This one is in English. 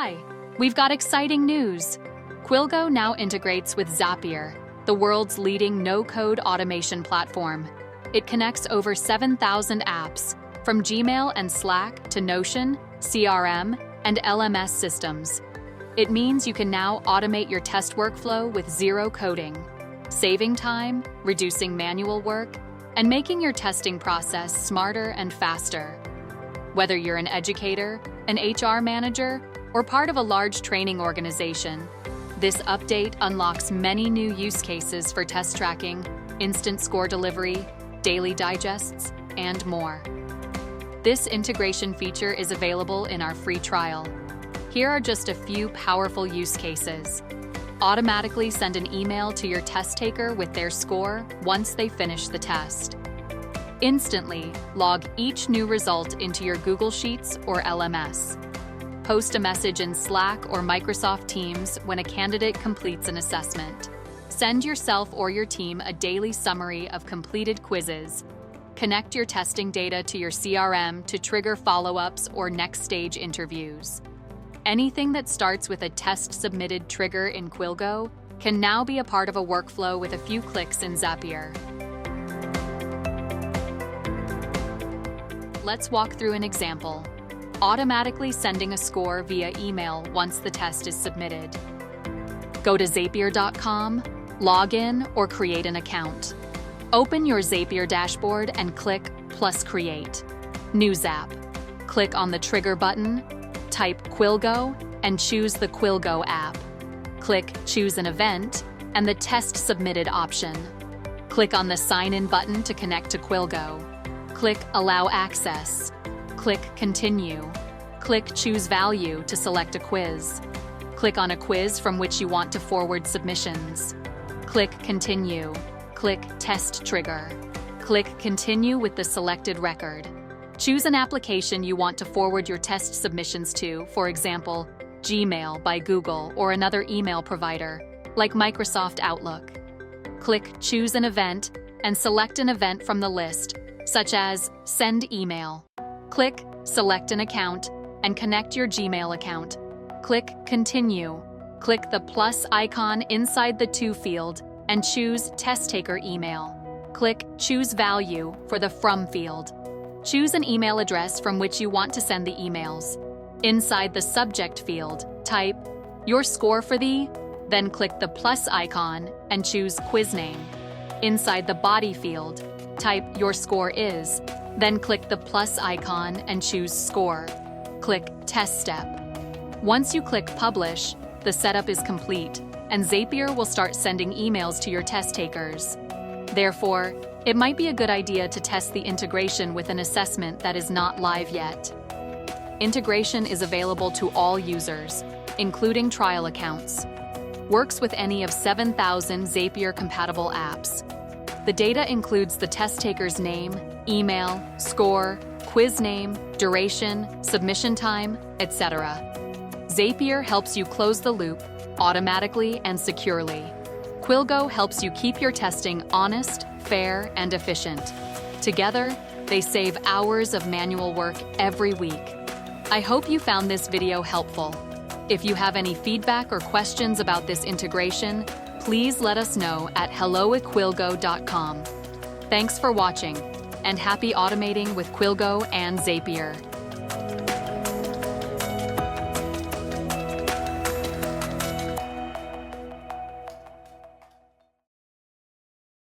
Hi! We've got exciting news! Quilgo now integrates with Zapier, the world's leading no-code automation platform. It connects over 7,000 apps, from Gmail and Slack to Notion, CRM, and LMS systems. It means you can now automate your test workflow with zero coding, saving time, reducing manual work, and making your testing process smarter and faster. Whether you're an educator, an HR manager, or part of a large training organization, this update unlocks many new use cases for test tracking, instant score delivery, daily digests, and more. This integration feature is available in our free trial. Here are just a few powerful use cases. Automatically send an email to your test taker with their score once they finish the test. Instantly log each new result into your Google Sheets or LMS. Post a message in Slack or Microsoft Teams when a candidate completes an assessment. Send yourself or your team a daily summary of completed quizzes. Connect your testing data to your CRM to trigger follow-ups or next stage interviews. Anything that starts with a test submitted trigger in Quilgo can now be a part of a workflow with a few clicks in Zapier. Let's walk through an example. Automatically sending a score via email once the test is submitted. Go to Zapier.com, log in, or create an account. Open your Zapier dashboard and click Plus Create. New Zap. Click on the Trigger button, type Quilgo, and choose the Quilgo app. Click Choose an Event and the Test Submitted option. Click on the Sign In button to connect to Quilgo. Click Allow Access. Click Continue. Click Choose Value to select a quiz. Click on a quiz from which you want to forward submissions. Click Continue. Click Test Trigger. Click Continue with the selected record. Choose an application you want to forward your test submissions to, for example, Gmail by Google or another email provider, like Microsoft Outlook. Click Choose an Event and select an event from the list, such as Send Email. Click Select an Account and connect your Gmail account. Click Continue. Click the plus icon inside the To field and choose Test Taker Email. Click Choose Value for the From field. Choose an email address from which you want to send the emails. Inside the Subject field, type your score for the, then click the plus icon and choose Quiz Name. Inside the Body field, type your score is, then click the plus icon and choose Score. Click Test Step. Once you click Publish, the setup is complete, and Zapier will start sending emails to your test takers. Therefore, it might be a good idea to test the integration with an assessment that is not live yet. Integration is available to all users, including trial accounts. Works with any of 7,000 Zapier-compatible apps. The data includes the test taker's name, email, score, quiz name, duration, submission time, etc. Zapier helps you close the loop automatically and securely. Quilgo helps you keep your testing honest, fair, and efficient. Together, they save hours of manual work every week. I hope you found this video helpful. If you have any feedback or questions about this integration, please let us know at hello@quilgo.com. Thanks for watching, and happy automating with Quilgo and Zapier.